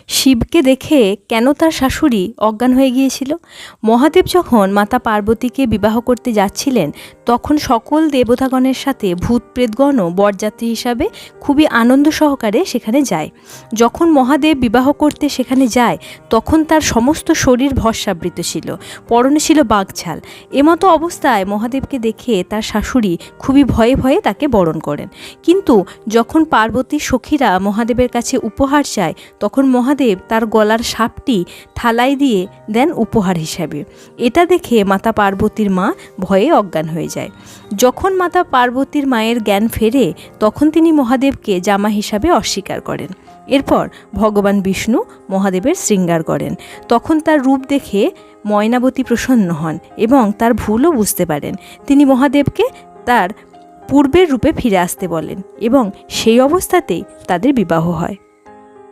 শিবকে দেখে কেন তার শাশুড়ি অজ্ঞান হয়ে গিয়েছিল? মহাদেব যখন মাতা পার্বতীকে বিবাহ করতে যাচ্ছিলেন, তখন সকল দেবতাগণের সাথে ভূত প্রেতগণও বরযাত্রী হিসাবে খুবই আনন্দ সহকারে সেখানে যায়। যখন মহাদেব বিবাহ করতে সেখানে যায়, তখন তার সমস্ত শরীর ভস্মাবৃত ছিল, পরনে ছিল বাঘছাল। এমতো অবস্থায় মহাদেবকে দেখে তার শাশুড়ি খুবই ভয়ে ভয়ে তাকে বরণ করেন। কিন্তু যখন পার্বতীর সখীরা মহাদেবের কাছে উপহার চায়, তখন মহাদেব তার গলার সাপটি থালায় দিয়ে দেন উপহার হিসাবে। এটা দেখে মাতা পার্বতীর মা ভয়ে অজ্ঞান হয়ে যায়। যখন মাতা পার্বতীর মায়ের জ্ঞান ফেরে, তখন তিনি মহাদেবকে জামা হিসাবে অস্বীকার করেন। এরপর ভগবান বিষ্ণু মহাদেবের শৃঙ্গার করেন। তখন তার রূপ দেখে ময়নাবতী প্রসন্ন হন এবং তার ভুলও বুঝতে পারেন। তিনি মহাদেবকে তার পূর্বের রূপে ফিরে আসতে বলেন এবং সেই অবস্থাতেই তাদের বিবাহ হয়।